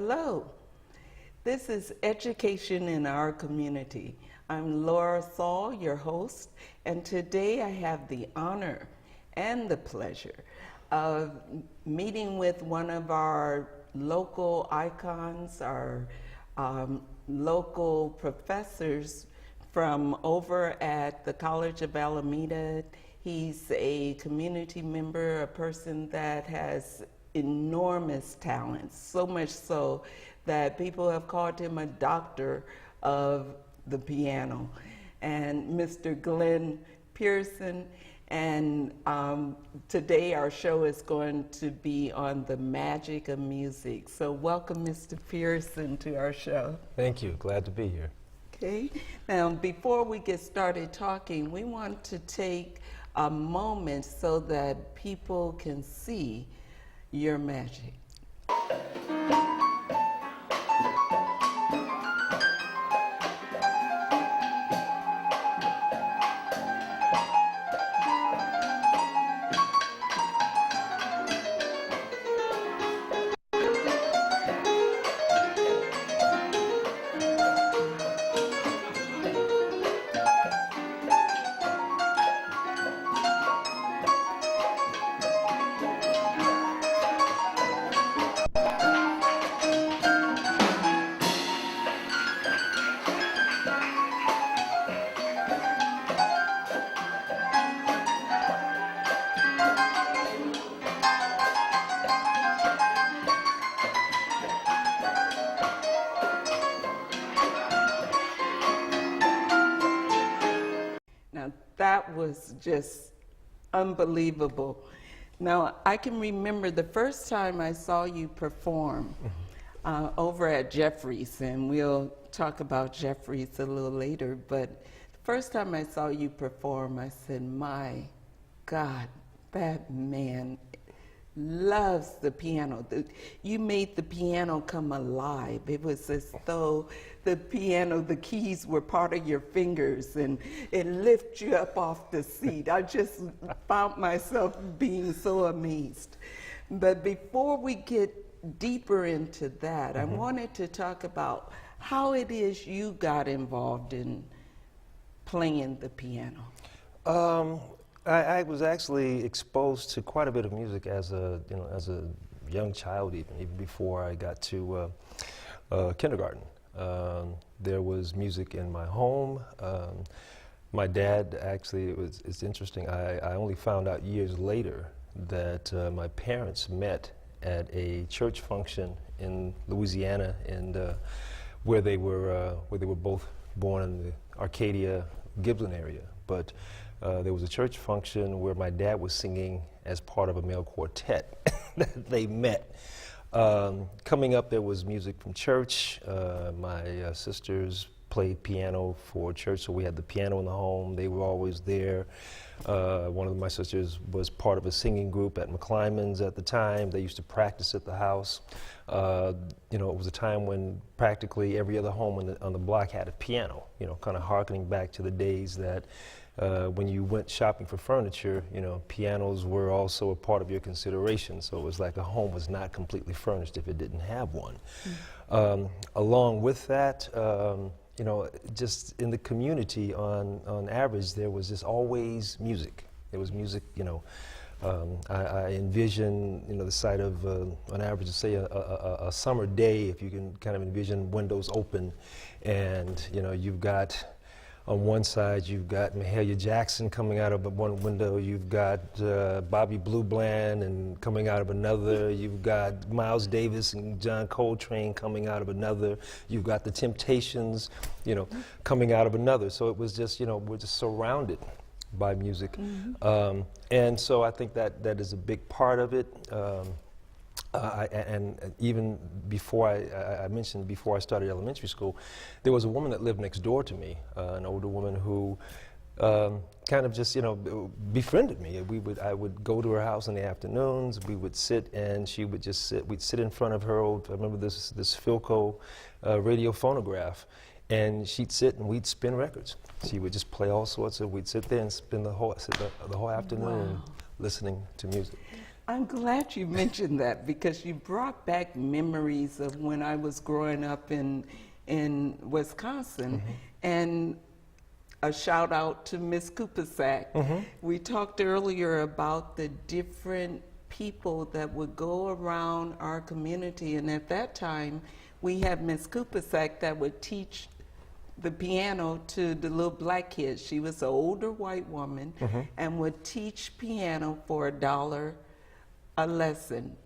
Hello, this is Education in Our Community. I'm Laura SALL, your host, and today I have the honor and the pleasure of meeting with one of our local icons, our local professors from over at the College of Alameda. He's a community member, a person that has enormous talents, so much so that people have called him a doctor of the piano. And Mr. Glenn Pearson, and today our show is going to be on the magic of music. So welcome, Mr. Pearson, to our show. Thank you, glad to be here. Okay, now before we get started talking, we want to take a moment so that people can see your magic. That was just unbelievable. Now, I can remember the first time I saw you perform over at Jeffries, and we'll talk about Jeffries a little later, but the first time I saw you perform, I said, my God, that man loves the piano. You made the piano come alive. It was as though the piano, the keys were part of your fingers, and it lifted you up off the seat. I just found myself being so amazed. But before we get deeper into that, I wanted to talk about how it is you got involved in playing the piano. I was actually exposed to quite a bit of music as a young child, even before I got to kindergarten. There was music in my home. My dad actually, it's interesting, I only found out years later that my parents met at a church function in Louisiana, and where they were both born in the Arcadia, Gibson area. But there was a church function where my dad was singing as part of a male quartet that they met. Coming up, there was music from church. My sisters played piano for church, so we had the piano in the home. They were always there. One of my sisters was part of a singing group at McClymonds at the time. They used to practice at the house. It was a time when practically every other home on the block had a piano, kind of harkening back to the days that when you went shopping for furniture, pianos were also a part of your consideration. So it was like a home was not completely furnished if it didn't have one. Along with that, just in the community, on average, there was just always music. There was music, I envision, the sight of, on average, say a summer day, if you can kind of envision windows open, and you've got, on one side, you've got Mahalia Jackson coming out of one window, you've got Bobby Blue Bland and coming out of another, you've got Miles Davis and John Coltrane coming out of another, you've got the Temptations, coming out of another. So it was just, we're just surrounded by music. And so I think that is a big part of it. And even before I mentioned before I started elementary school, there was a woman that lived next door to me, an older woman who kind of just befriended me. I would go to her house in the afternoons. We would sit, and she would just sit. We'd sit in front of her old. I remember this Philco radio phonograph, and she'd sit and we'd spin records. She would just play all sorts of. We'd sit there and spend the whole afternoon listening to music. I'm glad you mentioned that because you brought back memories of when I was growing up in Wisconsin. And a shout out to Miss Kupasak. We talked earlier about the different people that would go around our community, and at that time we had Miss Kupasak that would teach the piano to the little black kids. She was an older white woman and would teach piano for $1 a lesson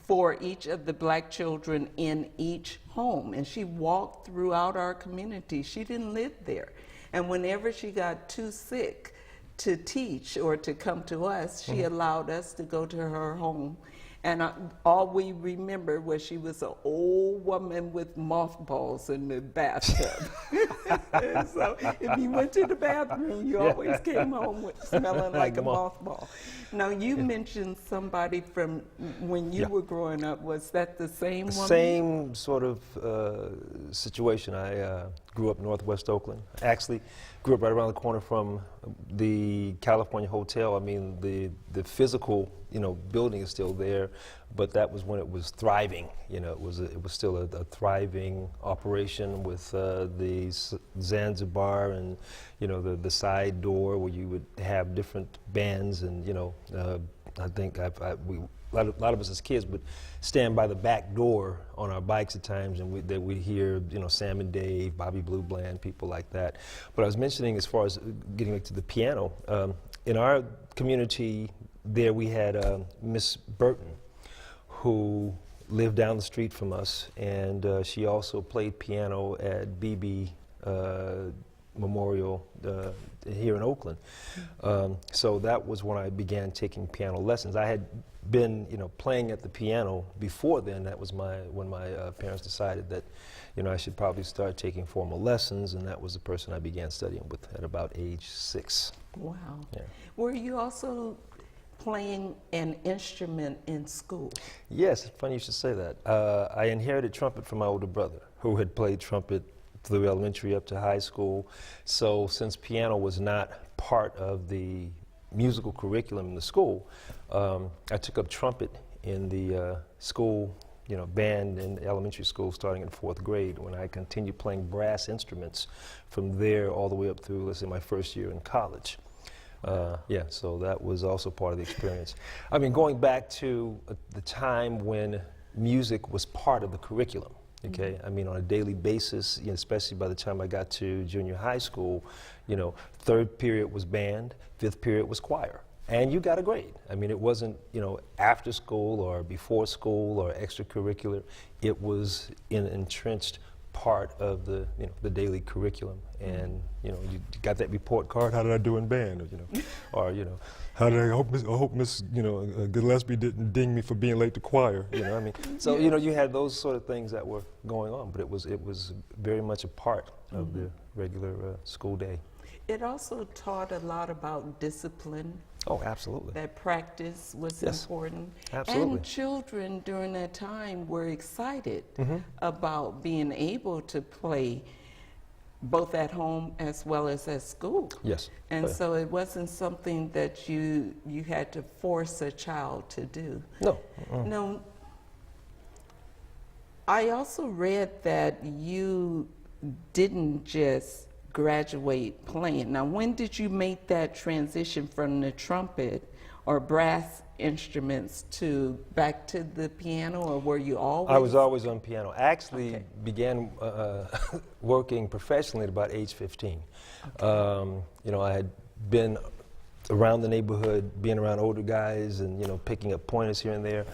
for each of the black children in each home. And she walked throughout our community. She didn't live there. And whenever she got too sick to teach or to come to us, she allowed us to go to her home. And all we remember was she was an old woman with mothballs in the bathtub. So if you went to the bathroom, you always came home smelling like a mothball. Now, you mentioned somebody from when you were growing up. Was that the same woman? Same sort of situation. I grew up in Northwest Oakland. Actually, grew up right around the corner from the California Hotel. I mean, the physical, building is still there, but that was when it was thriving. It was still a thriving operation with the Zanzibar and the side door where you would have different bands, and I think a lot of us as kids would stand by the back door on our bikes at times, and we'd hear, Sam and Dave, Bobby Blue Bland, people like that. But I was mentioning, as far as getting back to the piano, in our community there we had Miss Burton, who lived down the street from us, and she also played piano at BB Memorial here in Oakland. So that was when I began taking piano lessons. I had been, playing at the piano before then. That was when my parents decided that, I should probably start taking formal lessons, and that was the person I began studying with at about age 6. Wow. Yeah. Were you also playing an instrument in school? Yes, it's funny you should say that. I inherited trumpet from my older brother, who had played trumpet through elementary up to high school. So since piano was not part of the musical curriculum in the school, I took up trumpet in the school, band in elementary school, starting in 4th grade, when I continued playing brass instruments from there all the way up through, let's say, my first year in college. So that was also part of the experience. I mean, going back to the time when music was part of the curriculum. Okay, I mean, on a daily basis, especially by the time I got to junior high school, 3rd period was band, 5th period was choir, and you got a grade. I mean, it wasn't, after school or before school or extracurricular. It was an entrenched part of the, the daily curriculum, and you got that report card. How did I do in band? Or how did I hope Miss Gillespie didn't ding me for being late to choir. I mean, so you had those sort of things that were going on, but it was very much a part of the regular school day. It also taught a lot about discipline. Oh, absolutely. That practice was important. Absolutely. And children during that time were excited about being able to play both at home as well as at school. Yes. And so it wasn't something that you had to force a child to do. No. No. I also read that you didn't just graduate playing. Now, when did you make that transition from the trumpet or brass instruments back to the piano, or were you always? I was always on piano. I actually began working professionally at about age 15. Okay. I had been around the neighborhood, being around older guys, and picking up pointers here and there.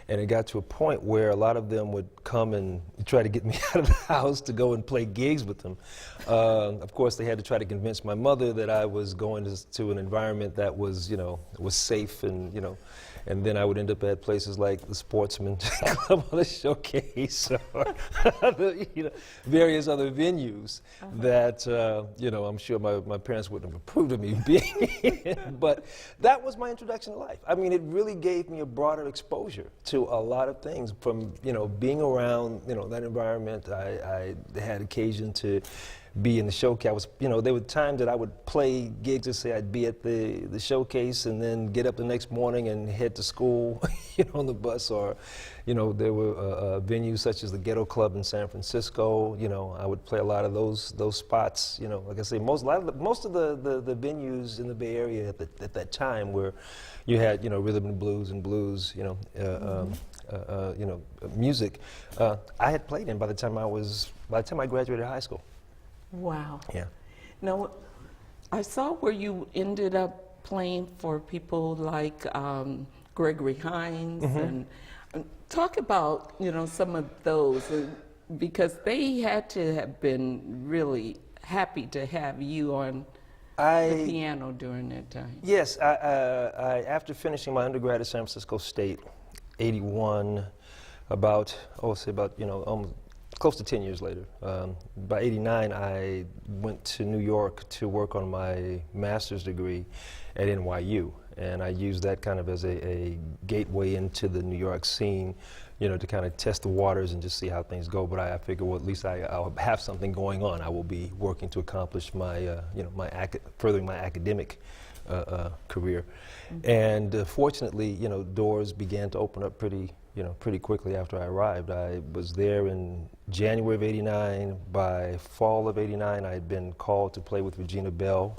And it got to a point where a lot of them would come and try to get me out of the house to go and play gigs with them. Of course, they had to try to convince my mother that I was going to an environment that was, was safe, and and then I would end up at places like the Sportsman Club or the Showcase, or various other venues that I'm sure my parents wouldn't have approved of me being in. But that was my introduction to life. I mean, it really gave me a broader exposure to a lot of things. From being around that environment, I had occasion to be in the showcase. I was, there were times that I would play gigs and say I'd be at the showcase and then get up the next morning and head to school, on the bus. Or, there were venues such as the Ghetto Club in San Francisco. I would play a lot of those spots. Like I say, most of the venues in the Bay Area at that time where you had, rhythm and blues, music. I had played in by the time I graduated high school. Wow. Yeah. Now, I saw where you ended up playing for people like Gregory Hines, and talk about, some of those, because they had to have been really happy to have you on the piano during that time. Yes, I after finishing my undergrad at San Francisco State, 81, almost close to 10 years later. By 89, I went to New York to work on my master's degree at NYU, and I used that kind of as a gateway into the New York scene, to kind of test the waters and just see how things go. But I figured, well, at least I'll have something going on. I will be working to accomplish my, furthering my academic career. And fortunately, doors began to open up pretty quickly after I arrived. I was there in January of 89. By fall of 89, I had been called to play with Regina Bell,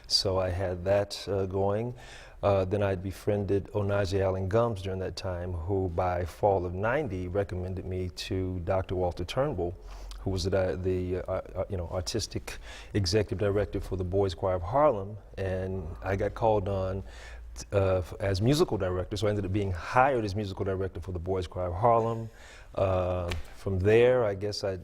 so I had that going. Then I'd befriended Onaje Allen Gums during that time, who by fall of 90 recommended me to Dr. Walter Turnbull, who was the artistic executive director for the Boys Choir of Harlem, and I got called on as musical director, so I ended up being hired as musical director for the Boys Choir of Harlem. From there, I guess I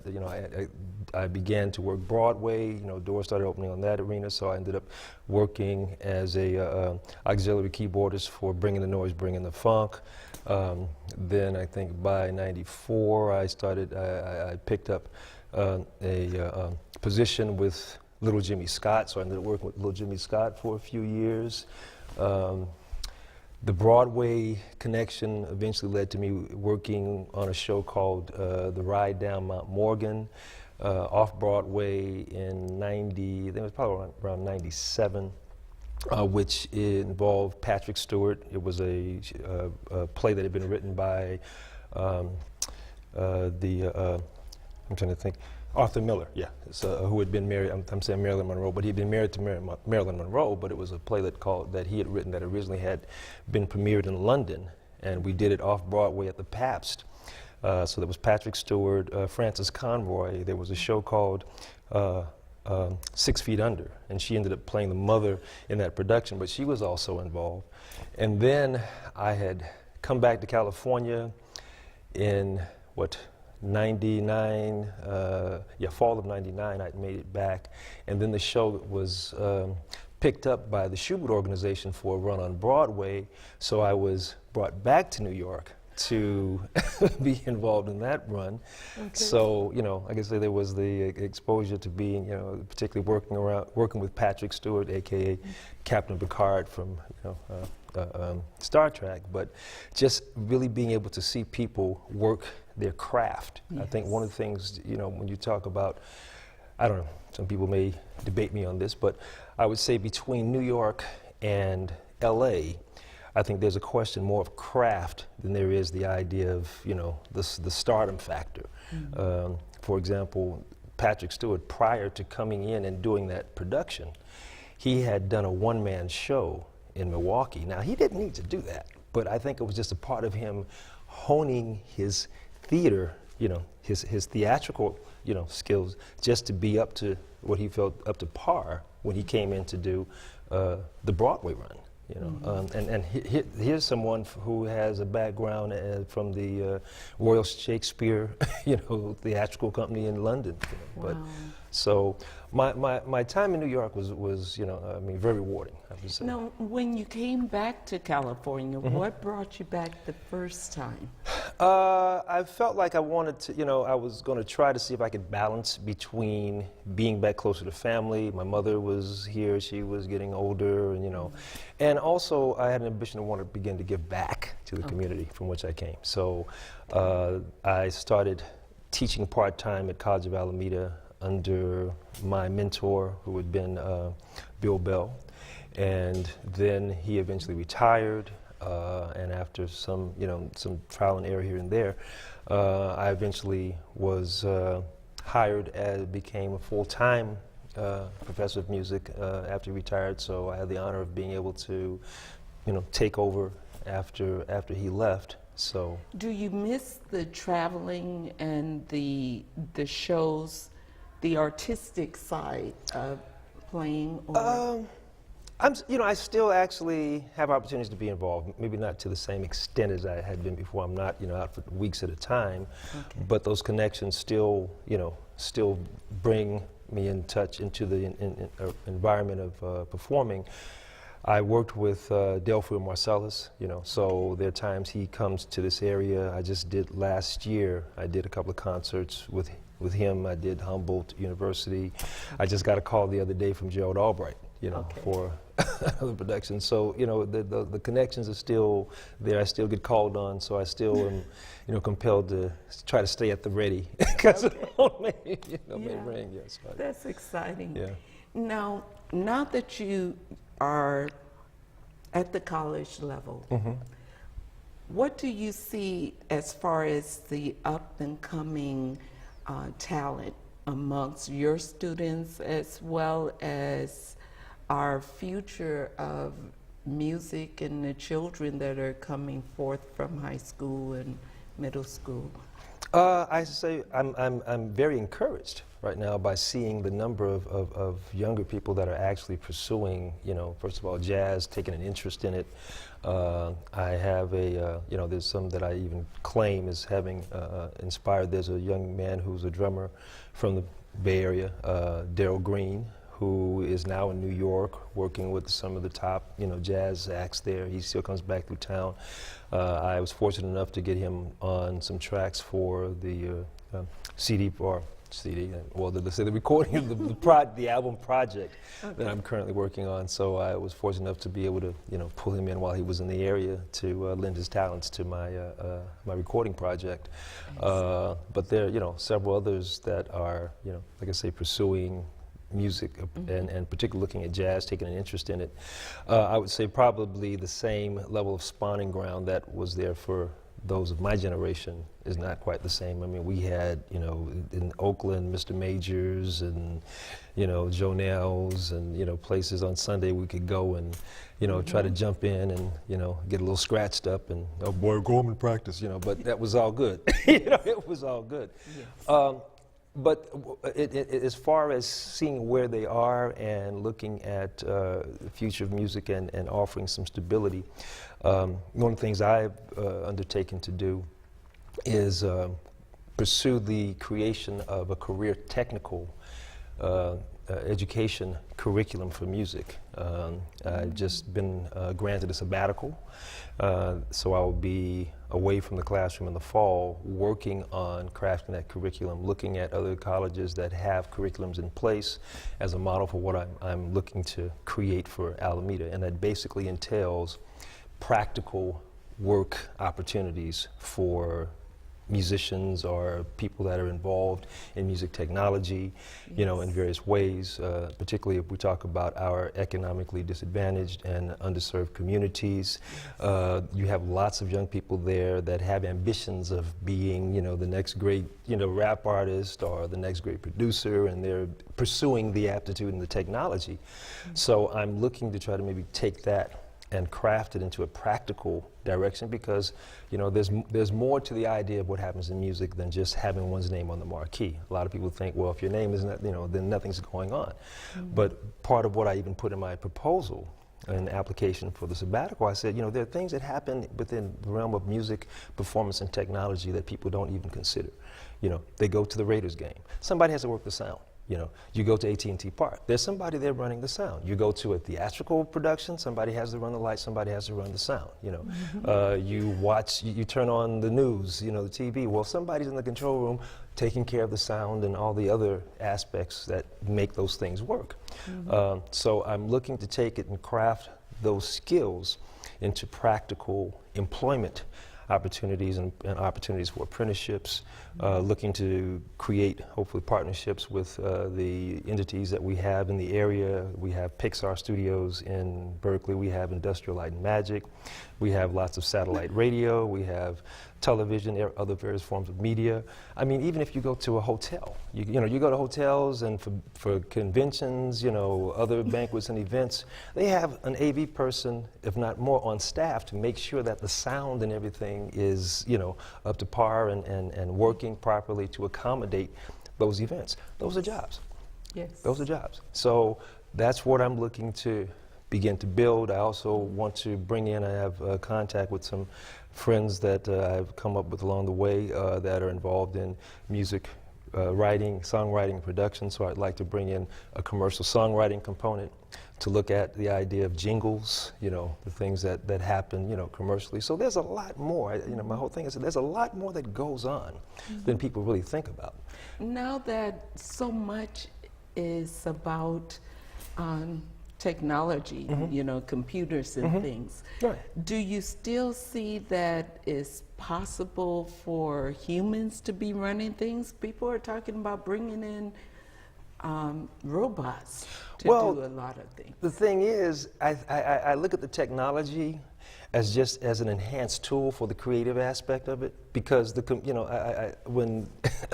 began to work Broadway. Doors started opening on that arena, so I ended up working as a auxiliary keyboardist for Bringing the Noise, Bringing the Funk. Then I think by '94, I picked up a position with Little Jimmy Scott, so I ended up working with Little Jimmy Scott for a few years. The Broadway connection eventually led to me working on a show called The Ride Down Mount Morgan, off Broadway in I think it was probably around 97, which involved Patrick Stewart. It was a play that had been written by I'm trying to think, Arthur Miller, yeah, who had been married, I'm saying Marilyn Monroe, but he'd been married to Marilyn Monroe, but it was a play that he had written that originally had been premiered in London, and we did it off Broadway at the Pabst. So there was Patrick Stewart, Frances Conroy. There was a show called 6 Feet Under, and she ended up playing the mother in that production, but she was also involved. And then I had come back to California in 99, fall of 99, I'd made it back. And then the show was picked up by the Schubert Organization for a run on Broadway, so I was brought back to New York to be involved in that run. Okay. So, like I say, there was the exposure to being, particularly working with Patrick Stewart, AKA Captain Picard from, Star Trek, but just really being able to see people work their craft. Yes. I think one of the things, when you talk about, I don't know, some people may debate me on this, but I would say between New York and LA, I think there's a question more of craft than there is the idea of, the stardom factor. Mm-hmm. For example, Patrick Stewart, prior to coming in and doing that production, he had done a one-man show in Milwaukee. Now, he didn't need to do that, but I think it was just a part of him honing his theater, his theatrical, skills, just to be up to what he felt up to par when he came in to do the Broadway run. Here's someone who has a background from the Royal Shakespeare, theatrical company in London. Wow. But so my time in New York was very rewarding, I would say. Now, when you came back to California, mm-hmm. what brought you back the first time? I felt like I wanted to, I was going to try to see if I could balance between being back closer to family. My mother was here, she was getting older, and also I had an ambition to want to begin to give back to the community from which I came. So I started teaching part-time at College of Alameda under my mentor, who had been Bill Bell. And then he eventually retired, and after some trial and error here and there, I eventually was hired and became a full-time professor of music after he retired. So I had the honor of being able to, take over after he left. So, do you miss the traveling and the shows, the artistic side of playing? Or? I still actually have opportunities to be involved. Maybe not to the same extent as I had been before. I'm not, out for weeks at a time. Okay. But those connections still, still bring me in touch into the environment of performing. I worked with Delphine Marcellus, so there are times he comes to this area. I just did last year, I did a couple of concerts with him. I did Humboldt University. I just got a call the other day from Gerald Albright, for another production. So, the connections are still there. I still get called on, so I still am, compelled to try to stay at the ready because the phone may ring. Yes, right. That's exciting. Yeah. Now that you are at the college level, what do you see as far as the up and coming talent amongst your students, as well as our future of music and the children that are coming forth from high school and middle school? I say I'm very encouraged right now by seeing the number of younger people that are actually pursuing, first of all, jazz, taking an interest in it. I have there's some that I even claim as having inspired. There's a young man who's a drummer from the Bay Area, Daryl Green, who is now in New York working with some of the top, jazz acts there. He still comes back through town. I was fortunate enough to get him on some tracks for the CD, well, the recording of the album project that I'm currently working on. So I was fortunate enough to be able to, pull him in while he was in the area to lend his talents to my my recording project. But there, several others that are, like I say, pursuing music and particularly looking at jazz, taking an interest in it. I would say probably the same level of spawning ground that was there for those of my generation is not quite the same. I mean, we had, in Oakland, Mr. Majors and, Joe Nels and, places on Sunday we could go and, try to jump in and, get a little scratched up and, oh boy, go home and practice, but that was all good. It was all good. Yes. But as far as seeing where they are and looking at the future of music and offering some stability, one of the things I've undertaken to do is pursue the creation of a career technical education curriculum for music. I've just been granted a sabbatical, so I will be away from the classroom in the fall working on crafting that curriculum, looking at other colleges that have curriculums in place as a model for what I'm looking to create for Alameda. And that basically entails practical work opportunities for musicians or people that are involved in music technology, in various ways, particularly if we talk about our economically disadvantaged and underserved communities. You have lots of young people there that have ambitions of being, the next great, rap artist or the next great producer, and they're pursuing the aptitude and the technology. So I'm looking to try to maybe take that and craft it into a practical direction, because there's more to the idea of what happens in music than just having one's name on the marquee. A lot of people think, well, if your name isn't, then nothing's going on. But part of what I even put in my proposal and application for the sabbatical, I said, there are things that happen within the realm of music, performance, and technology that people don't even consider. They go to the Raiders game. Somebody has to work the sound. You go to AT&T Park, there's somebody there running the sound. You go to a theatrical production, somebody has to run the lights, somebody has to run the sound. You turn on the news, the TV. Well, somebody's in the control room taking care of the sound and all the other aspects that make those things work. So I'm looking to take it and craft those skills into practical employment opportunities and opportunities for apprenticeships, looking to create, hopefully, partnerships with the entities that we have in the area. We have Pixar Studios in Berkeley. We have Industrial Light and Magic. We have lots of satellite radio. We have television, other various forms of media. I mean, even if you go to a hotel, you go to hotels and for conventions, other banquets and events, they have an AV person, if not more, on staff to make sure that the sound and everything is, up to par and working properly to accommodate those events. Those are jobs. Yes. Those are jobs. So that's what I'm looking to begin to build. I also want to bring in, I have contact with some friends that I've come up with along the way that are involved in music writing, songwriting, production. So I'd like to bring in a commercial songwriting component to look at the idea of jingles, the things that happen, commercially. So there's a lot more. My whole thing is that there's a lot more that goes on than people really think about. Now that so much is about technology, computers and things. Right. Do you still see that it's possible for humans to be running things? People are talking about bringing in robots to do a lot of things. The thing is, I look at the technology as just as an enhanced tool for the creative aspect of it, because when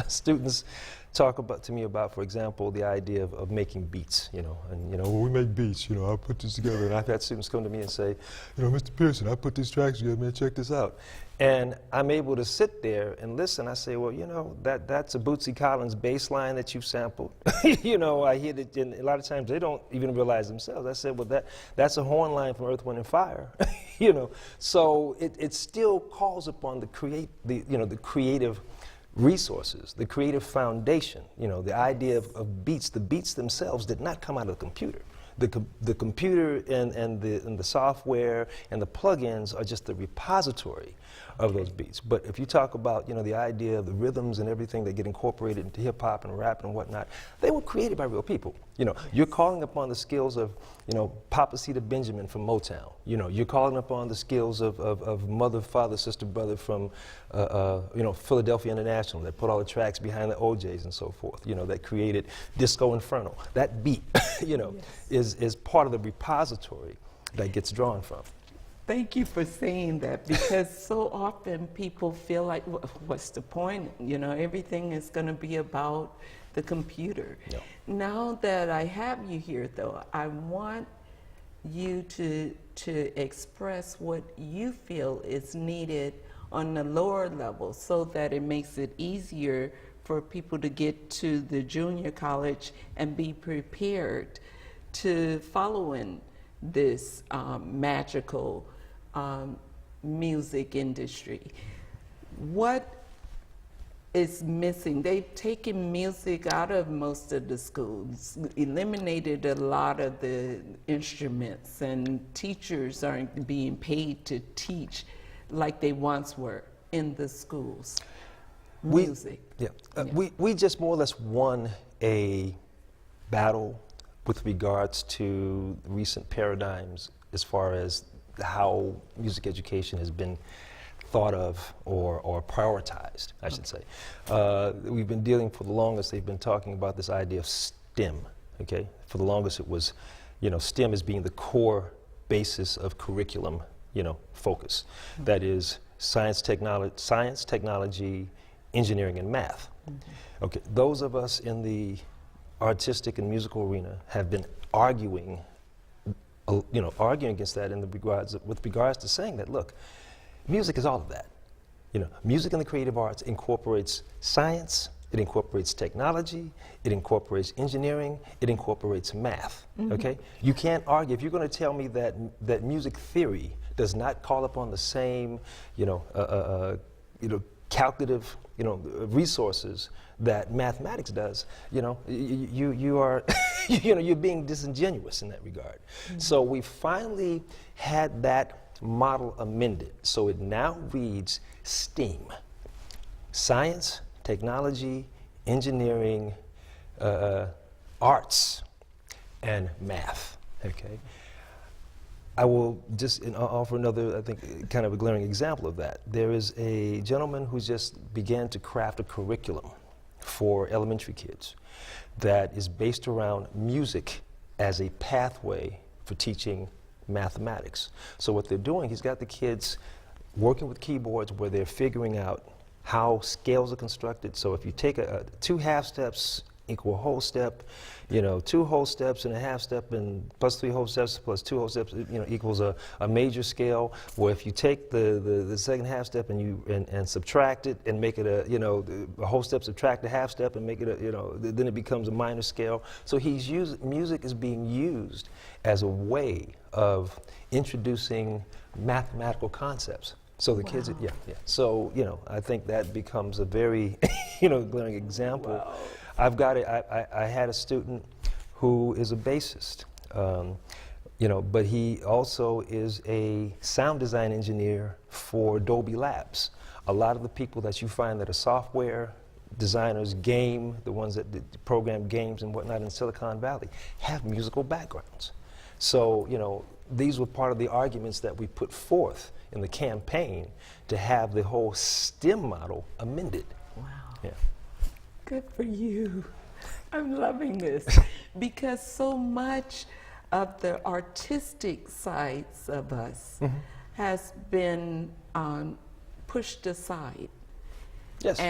students talk to me about, for example, the idea of making beats, we make beats, I put this together, and I've had students come to me and say, Mr. Pearson, I put these tracks together, man, check this out. And I'm able to sit there and listen. I say, well, that's a Bootsy Collins bass line that you sampled. I hear that, and a lot of times they don't even realize themselves. I said, well, that's a horn line from Earth, Wind, and Fire. So it still calls upon the creative resources, the creative foundation, the idea of beats. The beats themselves did not come out of the computer. The computer and the software and the plugins are just the repository of those beats. But if you talk about, the idea of the rhythms and everything that get incorporated into hip hop and rap and whatnot, they were created by real people. You're calling upon the skills of, Papa Cedar Benjamin from Motown. You're calling upon the skills of mother, father, sister, brother from, Philadelphia International that put all the tracks behind the OJs and so forth, that created Disco Inferno. That beat, is part of the repository that gets drawn from. Thank you for saying that, because so often people feel like, what's the point? Everything is going to be about the computer. No. Now that I have you here, though, I want you to express what you feel is needed on the lower level so that it makes it easier for people to get to the junior college and be prepared to follow in this magical music industry. What is missing? They've taken music out of most of the schools, eliminated a lot of the instruments, and teachers aren't being paid to teach like they once were in the schools. Music. We just more or less won a battle with regards to recent paradigms as far as how music education has been thought of or prioritized, I should say. We've been dealing for the longest, they've been talking about this idea of STEM, okay? For the longest it was, STEM as being the core basis of curriculum, focus. Mm-hmm. That is science, technology, engineering, and math. Mm-hmm. Okay, those of us in the artistic and musical arena have been arguing against that with regards to saying that, look, music is all of that. Music and the creative arts incorporates science, it incorporates technology, it incorporates engineering, it incorporates math. Mm-hmm. Okay? You can't argue. If you're going to tell me that music theory does not call upon the same, calculative, resources that mathematics does, you are, you're being disingenuous in that regard. Mm-hmm. So we finally had that model amended. So it now reads STEAM: science, technology, engineering, arts, and math. Okay. I will just offer another, I think, kind of a glaring example of that. There is a gentleman who just began to craft a curriculum for elementary kids that is based around music as a pathway for teaching mathematics. So what they're doing, he's got the kids working with keyboards where they're figuring out how scales are constructed. So if you take two half steps equal a whole step, you know, 2 whole steps and a half step, and plus 3 whole steps plus 2 whole steps, you know, equals a major scale. Where if you take the second half step and you and subtract it and make it a, you know, a whole step, subtract a half step and make it a, you know, then it becomes a minor scale. So music is being used as a way of introducing mathematical concepts. So the kids, yeah. So, you know, I think that becomes a very, you know, glaring example. Wow. I had a student who is a bassist, you know, but he also is a sound design engineer for Dolby Labs. A lot of the people that you find that are software designers, the ones that program games and whatnot in Silicon Valley, have musical backgrounds. So, you know, these were part of the arguments that we put forth in the campaign to have the whole STEM model amended. Wow. Yeah. Good for you. I'm loving this because so much of the artistic sides of us has been pushed aside. Yes.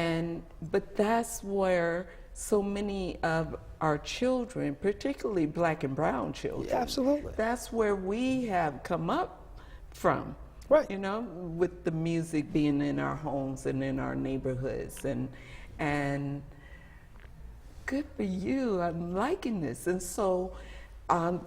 But that's where so many of our children, particularly black and brown children, Yeah, absolutely. that's where we have come up from. Right. You know, with the music being in our homes and in our neighborhoods, and good for you. I'm liking this. And so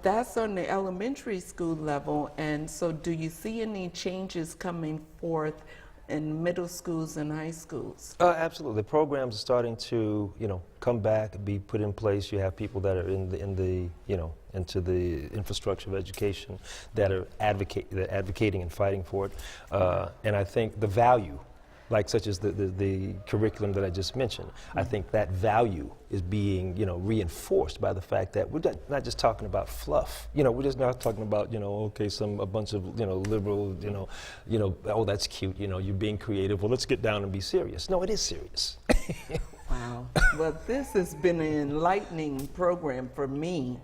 that's on the elementary school level. And so do you see any changes coming forth in middle schools and high schools? Absolutely. The programs are starting to, you know, come back, be put in place. You have people that are in the you know, into the infrastructure of education that are advocating and fighting for it. And I think the value, like such as the curriculum that I just mentioned, I think that value is being, you know, reinforced by the fact that we're not just talking about fluff. You know, we're just not talking about, you know, okay, a bunch of, you know, liberal, you know, oh, that's cute, you know, you're being creative. Well, let's get down and be serious. No, it is serious. Wow. Well, this has been an enlightening program for me,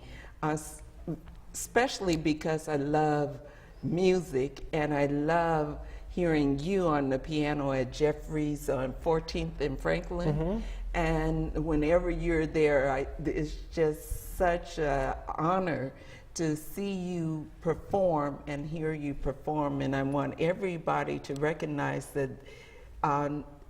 especially because I love music and I love hearing you on the piano at Jeffries on 14th and Franklin. And whenever you're there, it's just such an honor to see you perform and hear you perform. And I want everybody to recognize that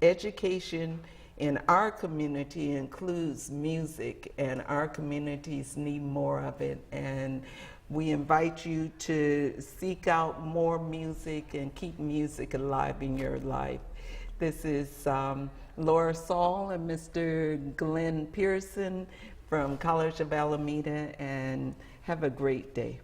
education in our community includes music, and our communities need more of it. And we invite you to seek out more music and keep music alive in your life. This is Laura SALL and Mr. Glenn Pearson from College of Alameda, and have a great day.